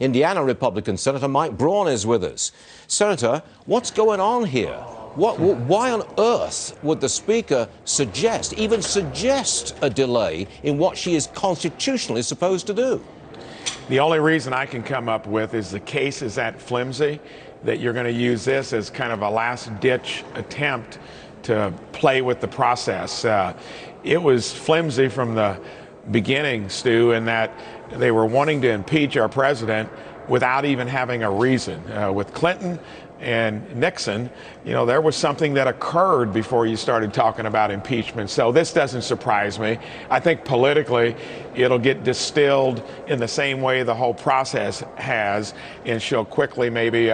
Indiana Republican Senator Mike Braun is with us. Senator, what's going on here? Why on earth would the Speaker even suggest a delay in what she is constitutionally supposed to do? The only reason I can come up with is the case is that flimsy, that you're going to use this as kind of a last-ditch attempt to play with the process. It was flimsy from the beginning, Stu, in that they were wanting to impeach our president without even having a reason. With Clinton and Nixon, there was something that occurred before you started talking about impeachment. So this doesn't surprise me. I think politically it'll get distilled in the same way the whole process has, and she'll quickly maybe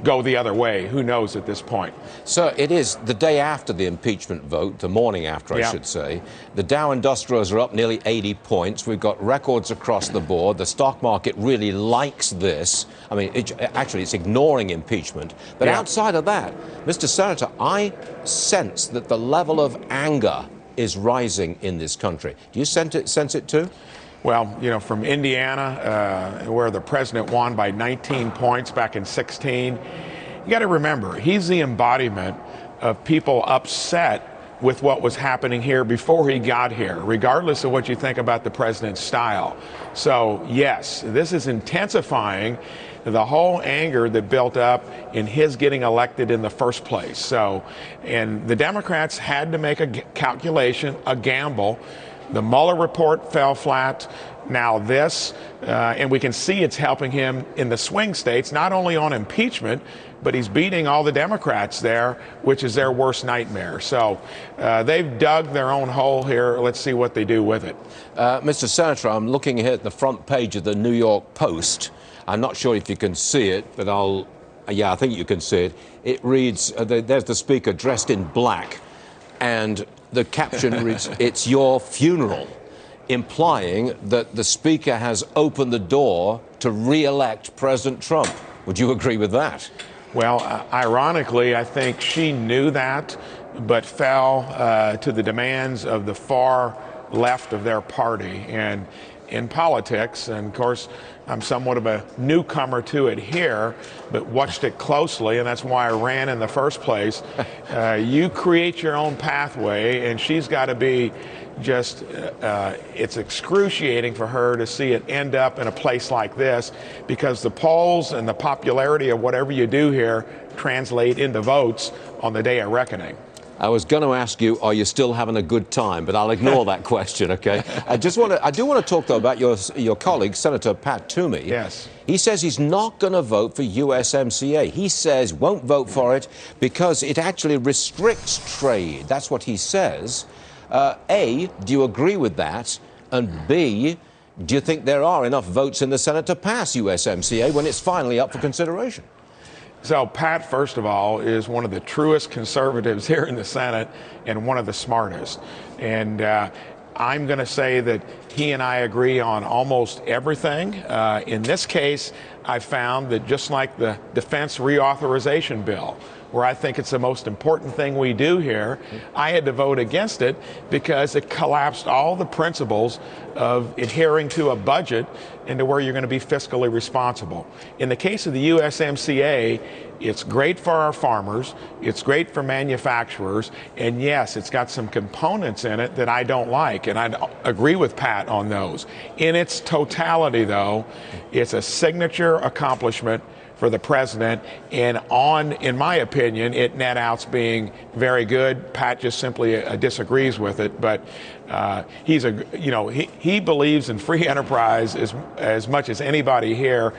go the other way. Who knows at this point? So it is the day after the impeachment vote, the morning after, I should say. The Dow Industrials are up nearly 80 points. We've got records across the board. The stock market really likes this. I mean, actually, it's ignoring impeachment. But outside of that, Mr. Senator, I sense that the level of anger is rising in this country. Do you sense it too? Well, from Indiana, where the president won by 19 points back in 2016, you got to remember, he's the embodiment of people upset with what was happening here before he got here, regardless of what you think about the president's style. So, yes, this is intensifying the whole anger that built up in his getting elected in the first place. So, and the Democrats had to make a calculation, a gamble. The Mueller report fell flat. Now this, and we can see it's helping him in the swing states, not only on impeachment, but he's beating all the Democrats there, which is their worst nightmare. So they've dug their own hole here. Let's see what they do with it. Mr. Senator, I'm looking here at the front page of the New York Post. I'm not sure if you can see it, but I think you can see it. It reads, there's the Speaker dressed in black, and the caption reads, "It's your funeral," implying that the Speaker has opened the door to re-elect President Trump. Would you agree with that? Well, ironically, I think she knew that, but fell to the demands of the far left of their party. And in politics, and of course, I'm somewhat of a newcomer to it here, but watched it closely, and that's why I ran in the first place. You create your own pathway, and she's got to be just, it's excruciating for her to see it end up in a place like this, because the polls and the popularity of whatever you do here translate into votes on the day of reckoning. I was going to ask you, are you still having a good time? But I'll ignore that question, okay? I do want to talk, though, about your colleague, Senator Pat Toomey. Yes. He says he's not going to vote for USMCA. He says won't vote for it because it actually restricts trade. That's what he says. A, do you agree with that? And B, do you think there are enough votes in the Senate to pass USMCA when it's finally up for consideration? So Pat, first of all, is one of the truest conservatives here in the Senate and one of the smartest. And I'm going to say that he and I agree on almost everything. In this case, I found that just like the defense reauthorization bill, where I think it's the most important thing we do here, I had to vote against it because it collapsed all the principles of adhering to a budget into where you're going to be fiscally responsible. In the case of the USMCA, it's great for our farmers, it's great for manufacturers, and yes, it's got some components in it that I don't like, and I agree with Pat on those. In its totality, though, it's a signature accomplishment for the president, and in my opinion, it net outs being very good. Pat just simply disagrees with it, but he believes in free enterprise as much as anybody here.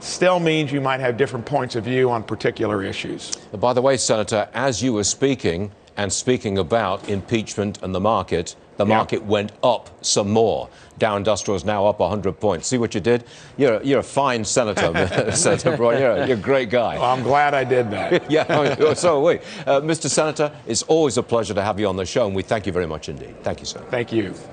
Still means you might have different points of view on particular issues. By the way, Senator, as you were speaking about impeachment and the market went up some more. Dow Industrial is now up 100 points. See what you did? You're a fine senator, Senator Braun. You're a great guy. Well, I'm glad I did that. Yeah, so are we. Mr. Senator, it's always a pleasure to have you on the show, and we thank you very much indeed. Thank you, sir. Thank you.